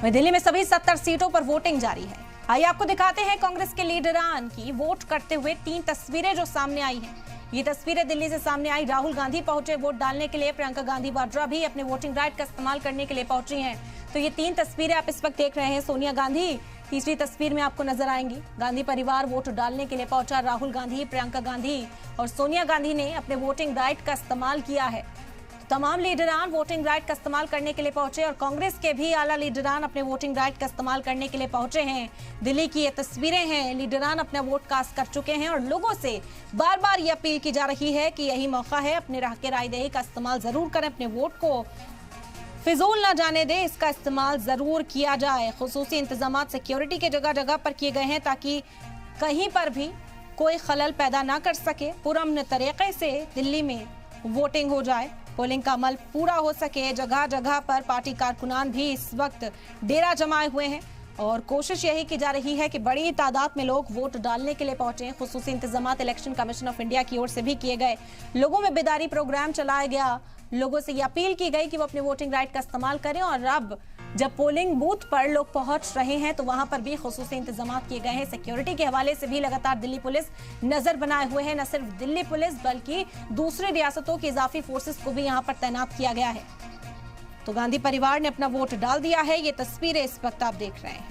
वहीं दिल्ली में सभी 70 सीटों पर वोटिंग जारी है। आइए आपको दिखाते हैं कांग्रेस के लीडरान की वोट करते हुए 3 तस्वीरें जो सामने आई हैं। ये तस्वीरें दिल्ली से सामने आई। राहुल गांधी पहुंचे वोट डालने के लिए, प्रियंका गांधी वाड्रा भी अपने वोटिंग राइट का इस्तेमाल करने के लिए पहुंची हैं। तो ये 3 तस्वीरें आप इस वक्त देख रहे हैं। सोनिया गांधी तीसरी तस्वीर में आपको नजर आएंगी। गांधी परिवार वोट डालने के लिए पहुंचा। राहुल गांधी, प्रियंका गांधी और सोनिया गांधी ने अपने वोटिंग राइट का इस्तेमाल किया है। तमाम लीडरान वोटिंग राइट का इस्तेमाल करने के लिए पहुंचे और कांग्रेस के भी आला लीडरान अपने वोटिंग राइट का इस्तेमाल करने के लिए पहुंचे हैं। दिल्ली की ये तस्वीरें हैं। लीडरान अपना वोट कास्ट कर चुके हैं और लोगों से बार बार ये अपील की जा रही है कि यही मौका है, अपने राह के रायदही का इस्तेमाल जरूर करें, अपने वोट को फिजूल ना जाने दे, इसका इस्तेमाल जरूर किया जाए। खुसूसी इंतजाम सिक्योरिटी के जगह जगह पर किए गए हैं ताकि कहीं पर भी कोई खलल पैदा ना कर सके। पुरअमन तरीके से दिल्ली में वोटिंग हो जाए, पोलिंग का अमल पूरा हो सके। जगह जगह पर पार्टी कारकुनान भी इस वक्त डेरा जमाए हुए हैं और कोशिश यही की जा रही है कि बड़ी तादाद में लोग वोट डालने के लिए पहुंचे। खुसूसी इंतजाम इलेक्शन कमीशन ऑफ इंडिया की ओर से भी किए गए। लोगों में बेदारी प्रोग्राम चलाया गया। लोगों से ये अपील की गई कि वो अपने वोटिंग राइट का इस्तेमाल करें और अब जब पोलिंग बूथ पर लोग पहुंच रहे हैं तो वहां पर भी खुसूसी इंतजाम किए गए हैं। सिक्योरिटी के हवाले से भी लगातार दिल्ली पुलिस नजर बनाए हुए है। न सिर्फ दिल्ली पुलिस बल्कि दूसरी रियासतों की इजाफी फोर्सेस को भी यहां पर तैनात किया गया है। तो गांधी परिवार ने अपना वोट डाल दिया है। ये तस्वीरें इस वक्त आप देख रहे हैं।